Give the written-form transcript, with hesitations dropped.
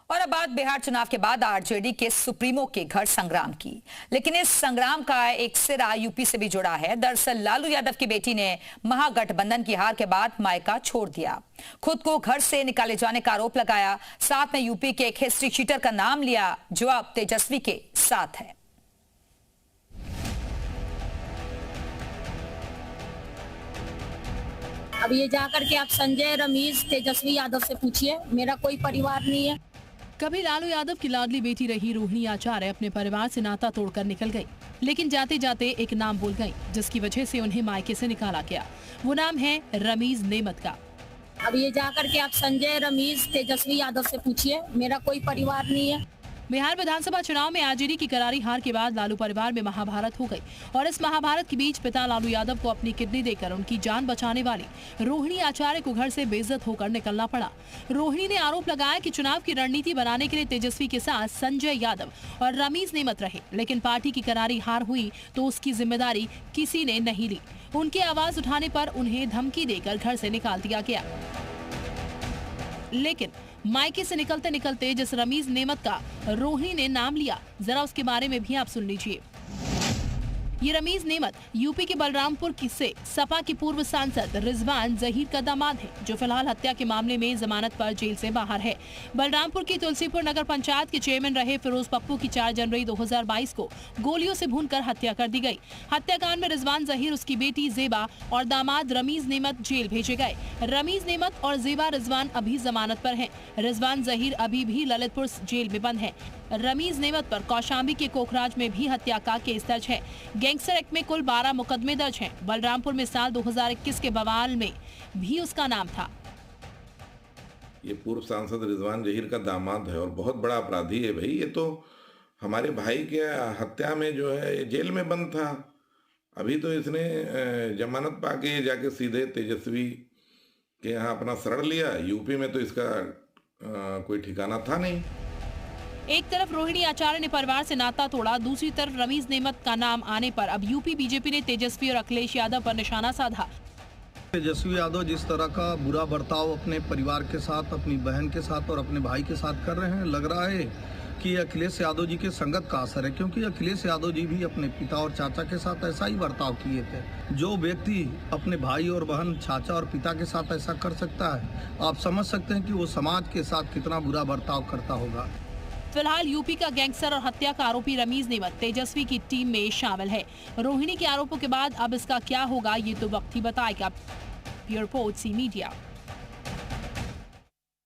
और अब बात बिहार चुनाव के बाद आरजेडी के सुप्रीमो के घर संग्राम की। लेकिन इस संग्राम का एक सिरा यूपी से भी जुड़ा है। दरअसल लालू यादव की बेटी ने महागठबंधन की हार के बाद मायका छोड़ दिया, खुद को घर से निकाले जाने का आरोप लगाया, साथ में यूपी के एक हिस्ट्री शीटर का नाम लिया जो अब तेजस्वी के साथ है। अब ये जाकर के आप संजय, रमेश, तेजस्वी यादव से पूछिए, मेरा कोई परिवार नहीं है। कभी लालू यादव की लाडली बेटी रही रोहिणी आचार्य अपने परिवार से नाता तोड़कर निकल गई, लेकिन जाते जाते एक नाम भूल गई जिसकी वजह से उन्हें मायके से निकाला गया। वो नाम है रमीज नेमत का। अब ये जाकर के आप संजय, रमेश, तेजस्वी यादव से पूछिए, मेरा कोई परिवार नहीं है। बिहार विधानसभा चुनाव में आरजेडी की करारी हार के बाद लालू परिवार में महाभारत हो गई और इस महाभारत के बीच पिता लालू यादव को अपनी किडनी देकर उनकी जान बचाने वाली रोहिणी आचार्य को घर से बेइज्जत होकर निकलना पड़ा। रोहिणी ने आरोप लगाया कि चुनाव की रणनीति बनाने के लिए तेजस्वी के साथ संजय यादव और रमीज नेमत रहे, लेकिन पार्टी की करारी हार हुई तो उसकी जिम्मेदारी किसी ने नहीं ली। उनकी आवाज उठाने पर उन्हें धमकी देकर घर से निकाल दिया गया। लेकिन मायके से निकलते निकलते जिस रमीज नेमत का रोहिणी ने नाम लिया, जरा उसके बारे में भी आप सुन लीजिए। ये रमीज नेमत यूपी के बलरामपुर से सपा की पूर्व सांसद रिजवान जहीर का दामाद है, जो फिलहाल हत्या के मामले में जमानत पर जेल से बाहर है। बलरामपुर की तुलसीपुर नगर पंचायत के चेयरमैन रहे फिरोज पप्पू की 4 जनवरी 2022 को गोलियों से भूनकर हत्या कर दी गई। हत्याकांड में रिजवान जहीर, उसकी बेटी जेबा और दामाद रमीज नेमत जेल भेजे गए। रमीज नेमत और जेबा रिजवान अभी जमानत पर हैं। रिजवान जहीर अभी भी ललितपुर जेल में बंद है। रमीज नेमत पर कौशाम्बी के कोखराज में भी हत्या का केस दर्ज है। गैंगस्टर एक्ट में कुल 12 मुकदमे दर्ज हैं। बलरामपुर में साल 2021 के बवाल में भी उसका नाम था। ये पूर्व सांसद रिजवान जहीर का दामाद है और बहुत बड़ा अपराधी है भाई। ये तो हमारे भाई के हत्या में जो है जेल में बंद था। अभी तो इसने जमानत पाके जाके सीधे तेजस्वी के यहाँ अपना शरण लिया। यूपी में तो इसका कोई ठिकाना था नहीं। एक तरफ रोहिणी आचार्य ने परिवार से नाता तोड़ा, दूसरी तरफ रमीज नेमत का नाम आने पर अब यूपी बीजेपी ने तेजस्वी और अखिलेश यादव पर निशाना साधा। तेजस्वी यादव जिस तरह का बुरा बर्ताव अपने परिवार के साथ, अपनी बहन के साथ और अपने भाई के साथ कर रहे हैं, लग रहा है कि अखिलेश यादव जी के संगत का असर है, क्योंकि अखिलेश यादव जी भी अपने पिता और चाचा के साथ ऐसा ही बर्ताव किए थे। जो व्यक्ति अपने भाई और बहन, चाचा और पिता के साथ ऐसा कर सकता है, आप समझ सकते हैं कि वो समाज के साथ कितना बुरा बर्ताव करता होगा। फिलहाल यूपी का गैंगस्टर और हत्या का आरोपी रमीज नेमत तेजस्वी की टीम में शामिल है। रोहिणी के आरोपों के बाद अब इसका क्या होगा ये तो वक्त ही बताएगा। Bureau report, C media.